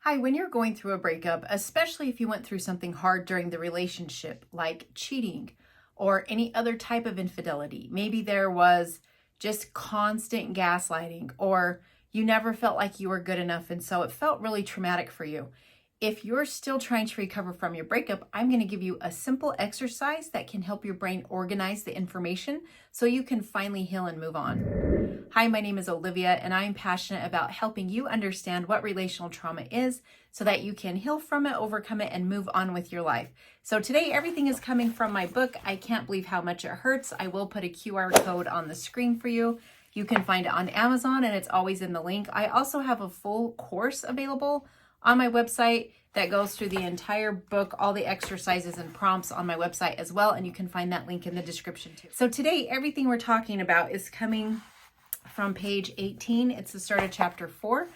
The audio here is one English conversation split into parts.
Hi, when you're going through a breakup, especially if you went through something hard during the relationship, like cheating or any other type of infidelity, maybe there was just constant gaslighting, or you never felt like you were good enough, and so it felt really traumatic for you. If you're still trying to recover from your breakup, I'm going to give you a simple exercise that can help your brain organize the information so you can finally heal and move on. Hi, my name is Olivia, and I'm passionate about helping you understand what relational trauma is so that you can heal from it, overcome it, and move on with your life. So today, everything is coming from my book, I Can't Believe How Much It Hurts. I will put a QR code on the screen for you. You can find it on Amazon, and it's always in the link. I also have a full course available on my website that goes through the entire book, all the exercises and prompts on my website as well, and you can find that link in the description too. So today, everything we're talking about is coming from page 18. It's the start of chapter 4,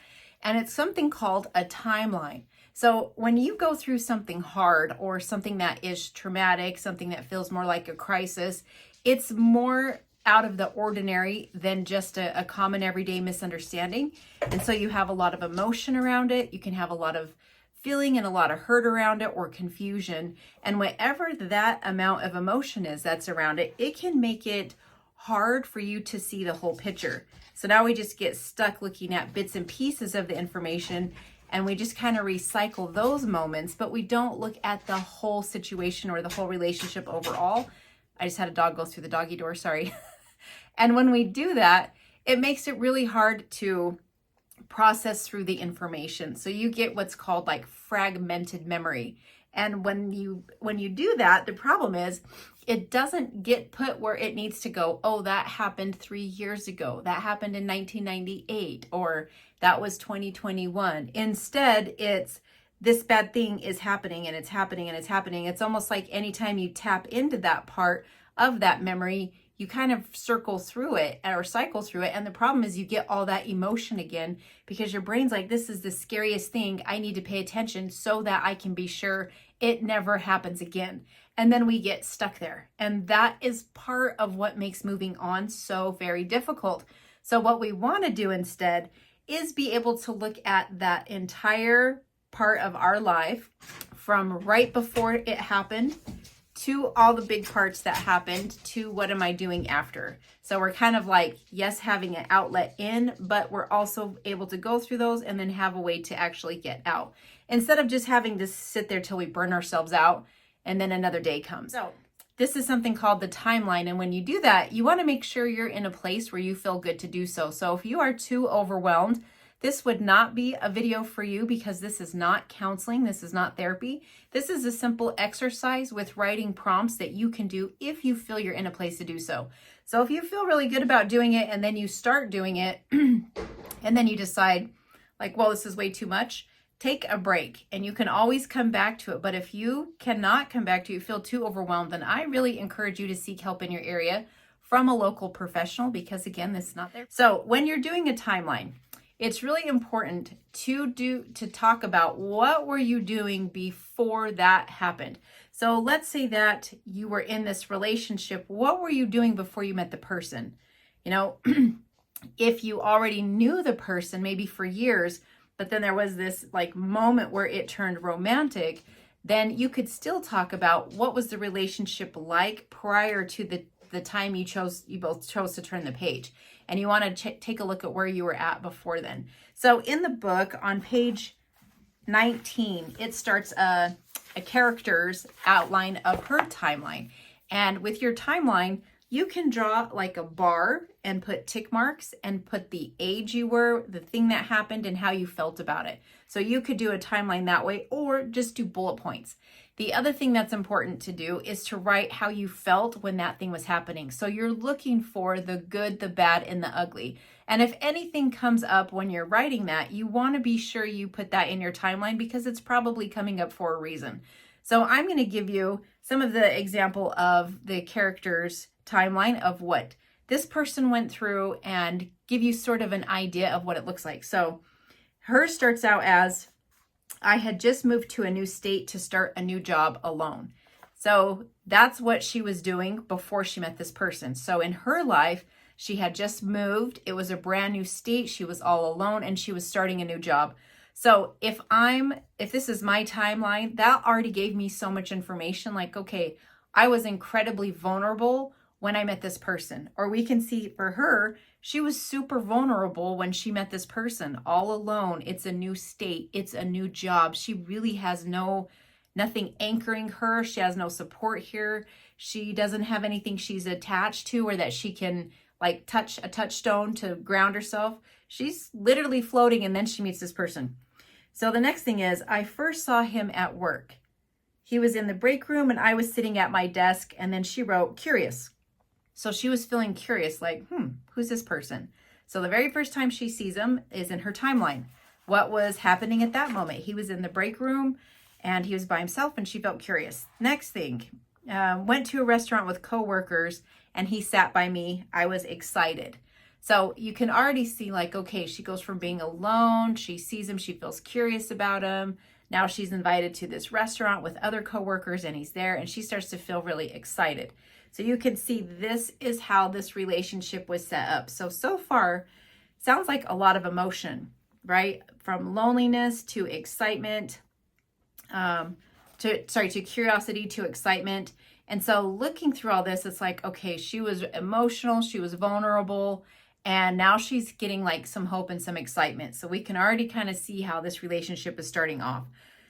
and it's something called a timeline. So when you go through something hard or something that is traumatic, something that feels more like a crisis, it's more out of the ordinary than just a common everyday misunderstanding. And so you have a lot of emotion around it. You can have a lot of feeling and a lot of hurt around it, or confusion. And whatever that amount of emotion is that's around it, it can make it hard for you to see the whole picture. So now we just get stuck looking at bits and pieces of the information, and we just kind of recycle those moments, but we don't look at the whole situation or the whole relationship overall. I just had a dog go through the doggy door, sorry. And when we do that, it makes it really hard to process through the information. So you get what's called like fragmented memory. And when you do that, the problem is it doesn't get put where it needs to go. Oh, that happened 3 years ago. That happened in 1998, or that was 2021. Instead, it's this bad thing is happening, and it's happening, and it's happening. It's almost like anytime you tap into that part of that memory, you kind of circle through it or cycle through it. And the problem is you get all that emotion again because your brain's like, this is the scariest thing. I need to pay attention so that I can be sure it never happens again. And then we get stuck there. And that is part of what makes moving on so very difficult. So what we want to do instead is be able to look at that entire part of our life from right before it happened to all the big parts that happened to what am I doing after. So we're kind of like, yes, having an outlet in, but we're also able to go through those and then have a way to actually get out, instead of just having to sit there till we burn ourselves out and then another day comes. So this is something called the timeline. And when you do that, you want to make sure you're in a place where you feel good to do so. So if you are too overwhelmed, this would not be a video for you, because this is not counseling. This is not therapy. This is a simple exercise with writing prompts that you can do if you feel you're in a place to do so. So if you feel really good about doing it and then you start doing it and then you decide like, well, this is way too much, take a break, and you can always come back to it. But if you cannot come back to it, feel too overwhelmed, then I really encourage you to seek help in your area from a local professional, because again, this is not there. So when you're doing a timeline, it's really important to talk about what were you doing before that happened. So let's say that you were in this relationship. What were you doing before you met the person? You know, if you already knew the person maybe for years, but then there was this like moment where it turned romantic, then you could still talk about what was the relationship like prior to the time you both chose to turn the page. And you want to take a look at where you were at before then. So in the book on page 19, it starts a character's outline of her timeline. And with your timeline, you can draw like a bar and put tick marks and put the age you were, the thing that happened, and how you felt about it. So you could do a timeline that way, or just do bullet points. The other thing that's important to do is to write how you felt when that thing was happening. So you're looking for the good, the bad, and the ugly. And if anything comes up when you're writing that, you want to be sure you put that in your timeline, because it's probably coming up for a reason. So I'm going to give you some of the example of the character's timeline of what this person went through and give you sort of an idea of what it looks like. So hers starts out as, I had just moved to a new state to start a new job alone. So that's what she was doing before she met this person. So in her life, she had just moved. It was a brand new state. She was all alone, and she was starting a new job. So if this is my timeline, that already gave me so much information. Like, okay, I was incredibly vulnerable when I met this person. Or we can see for her, she was super vulnerable when she met this person, all alone. It's a new state. It's a new job. She really has nothing anchoring her. She has no support here. She doesn't have anything she's attached to or that she can like touch a touchstone to ground herself. She's literally floating, and then she meets this person. So the next thing is, I first saw him at work. He was in the break room and I was sitting at my desk, and then she wrote curious. So she was feeling curious, like, who's this person? So the very first time she sees him is in her timeline. What was happening at that moment? He was in the break room and he was by himself, and she felt curious. Next thing, went to a restaurant with coworkers and he sat by me. I was excited. So you can already see, like, okay, she goes from being alone, she sees him, she feels curious about him. Now she's invited to this restaurant with other coworkers and he's there, and she starts to feel really excited. So you can see this is how this relationship was set up. So far, sounds like a lot of emotion, right? From loneliness to excitement, to curiosity to excitement. And so looking through all this, it's like, okay, she was emotional, she was vulnerable, and now she's getting like some hope and some excitement. So we can already kind of see how this relationship is starting off.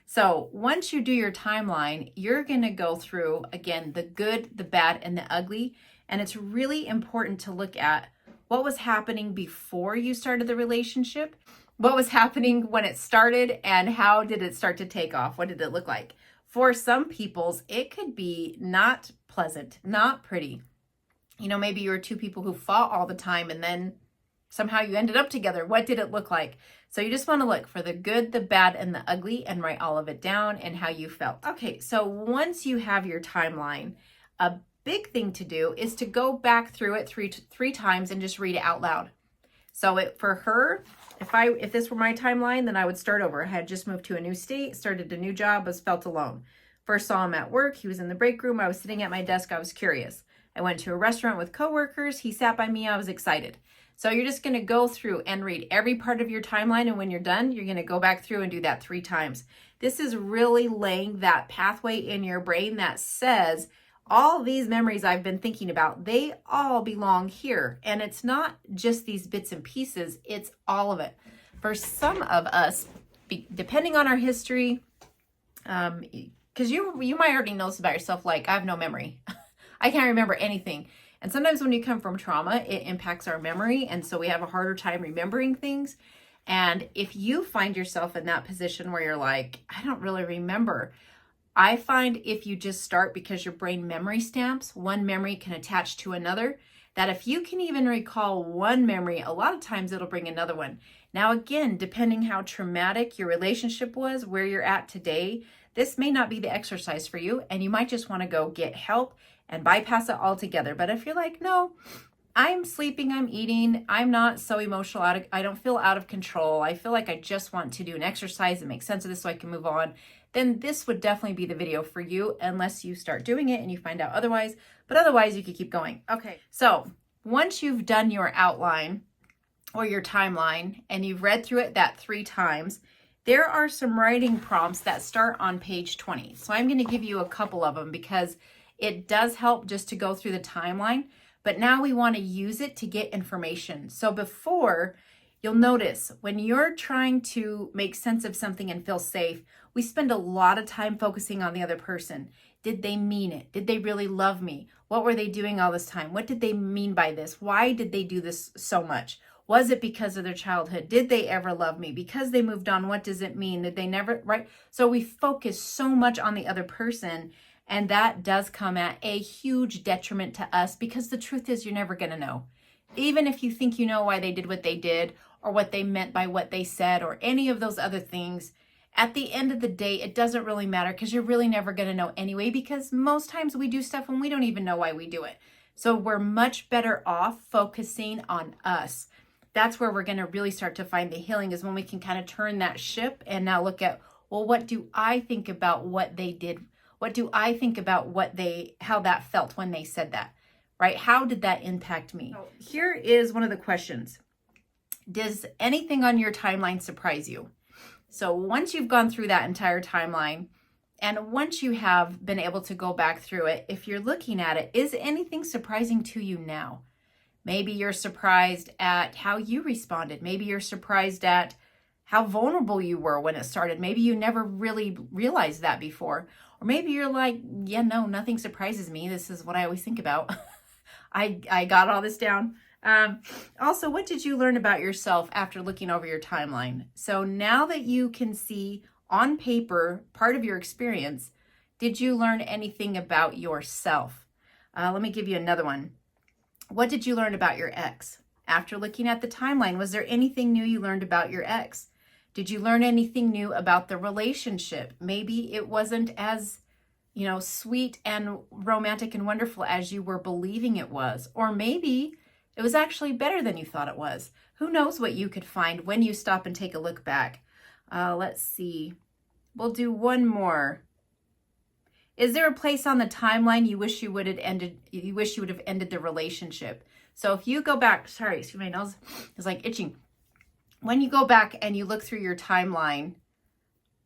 So once you do your timeline, you're going to go through, again, the good, the bad, and the ugly. And it's really important to look at what was happening before you started the relationship, what was happening when it started, and how did it start to take off? What did it look like? For some people's, it could be not pleasant, not pretty. You know, maybe you were two people who fought all the time and then somehow you ended up together. What did it look like? So you just want to look for the good, the bad, and the ugly and write all of it down and how you felt. Okay, so once you have your timeline, a big thing to do is to go back through it three times and just read it out loud. So for her, if this were my timeline, then I would start over. I had just moved to a new state, started a new job, was felt alone. First saw him at work. He was in the break room. I was sitting at my desk. I was curious. I went to a restaurant with coworkers. He sat by me. I was excited. So you're just going to go through and read every part of your timeline. And when you're done, you're going to go back through and do that 3 times. This is really laying that pathway in your brain that says, all these memories I've been thinking about, they all belong here. And it's not just these bits and pieces, it's all of it. For some of us, depending on our history, because you might already know this about yourself, like, I have no memory. I can't remember anything. And sometimes when you come from trauma, it impacts our memory. And so we have a harder time remembering things. And if you find yourself in that position where you're like, I don't really remember, I find if you just start, because your brain memory stamps, one memory can attach to another, that if you can even recall one memory, a lot of times it'll bring another one. Now, again, depending how traumatic your relationship was, where you're at today, this may not be the exercise for you, and you might just want to go get help and bypass it altogether. But if you're like, no, I'm sleeping, I'm eating, I'm not so emotional, I don't feel out of control, I feel like I just want to do an exercise and make sense of this so I can move on, then this would definitely be the video for you, unless you start doing it and you find out otherwise. But otherwise, you could keep going. Okay, so once you've done your outline or your timeline and you've read through it that 3 times, there are some writing prompts that start on page 20. So I'm going to give you a couple of them because it does help just to go through the timeline. But now we want to use it to get information. So before, you'll notice when you're trying to make sense of something and feel safe, we spend a lot of time focusing on the other person. Did they mean it? Did they really love me? What were they doing all this time? What did they mean by this? Why did they do this so much? Was it because of their childhood? Did they ever love me? Because they moved on, what does it mean? Did they never, right? So we focus so much on the other person, and that does come at a huge detriment to us, because the truth is you're never going to know. Even if you think you know why they did what they did, or what they meant by what they said, or any of those other things, at the end of the day, it doesn't really matter, because you're really never going to know anyway, because most times we do stuff when we don't even know why we do it. So we're much better off focusing on us. That's where we're going to really start to find the healing, is when we can kind of turn that ship and now look at, well, what do I think about what they did? What do I think about how that felt when they said that, right? How did that impact me? So here is one of the questions. Does anything on your timeline surprise you? So once you've gone through that entire timeline, and once you have been able to go back through it, if you're looking at it, is anything surprising to you now? Maybe you're surprised at how you responded. Maybe you're surprised at how vulnerable you were when it started. Maybe you never really realized that before. Or maybe you're like, yeah, no, nothing surprises me. This is what I always think about. I got all this down. Also, what did you learn about yourself after looking over your timeline? So now that you can see on paper part of your experience, did you learn anything about yourself? Let me give you another one. What did you learn about your ex? After looking at the timeline, was there anything new you learned about your ex? Did you learn anything new about the relationship? Maybe it wasn't as, sweet and romantic and wonderful as you were believing it was. Or maybe it was actually better than you thought it was. Who knows what you could find when you stop and take a look back. Let's see. We'll do one more. Is there a place on the timeline you wish you would have ended the relationship? So if you go back, sorry, excuse me, my nose is like itching. When you go back and you look through your timeline,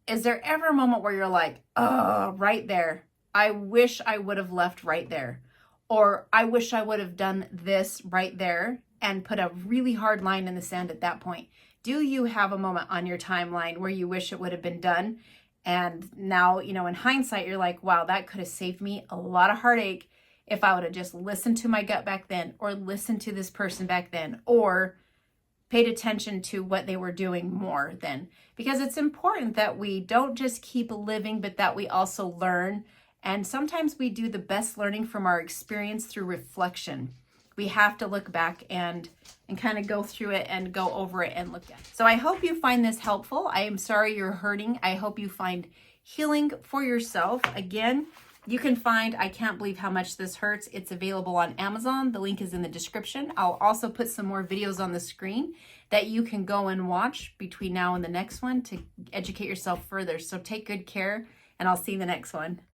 is there ever a moment where you're like, oh, right there, I wish I would have left right there. Or I wish I would have done this right there and put a really hard line in the sand at that point. Do you have a moment on your timeline where you wish it would have been done? And now, in hindsight, you're like, wow, that could have saved me a lot of heartache if I would have just listened to my gut back then, or listened to this person back then, or paid attention to what they were doing more then. Because it's important that we don't just keep living, but that we also learn. And sometimes we do the best learning from our experience through reflection. We have to look back and kind of go through it and go over it and look at it. So I hope you find this helpful. I am sorry you're hurting. I hope you find healing for yourself. Again, you can find I Can't Believe How Much This Hurts. It's available on Amazon. The link is in the description. I'll also put some more videos on the screen that you can go and watch between now and the next one to educate yourself further. So take good care, and I'll see you in the next one.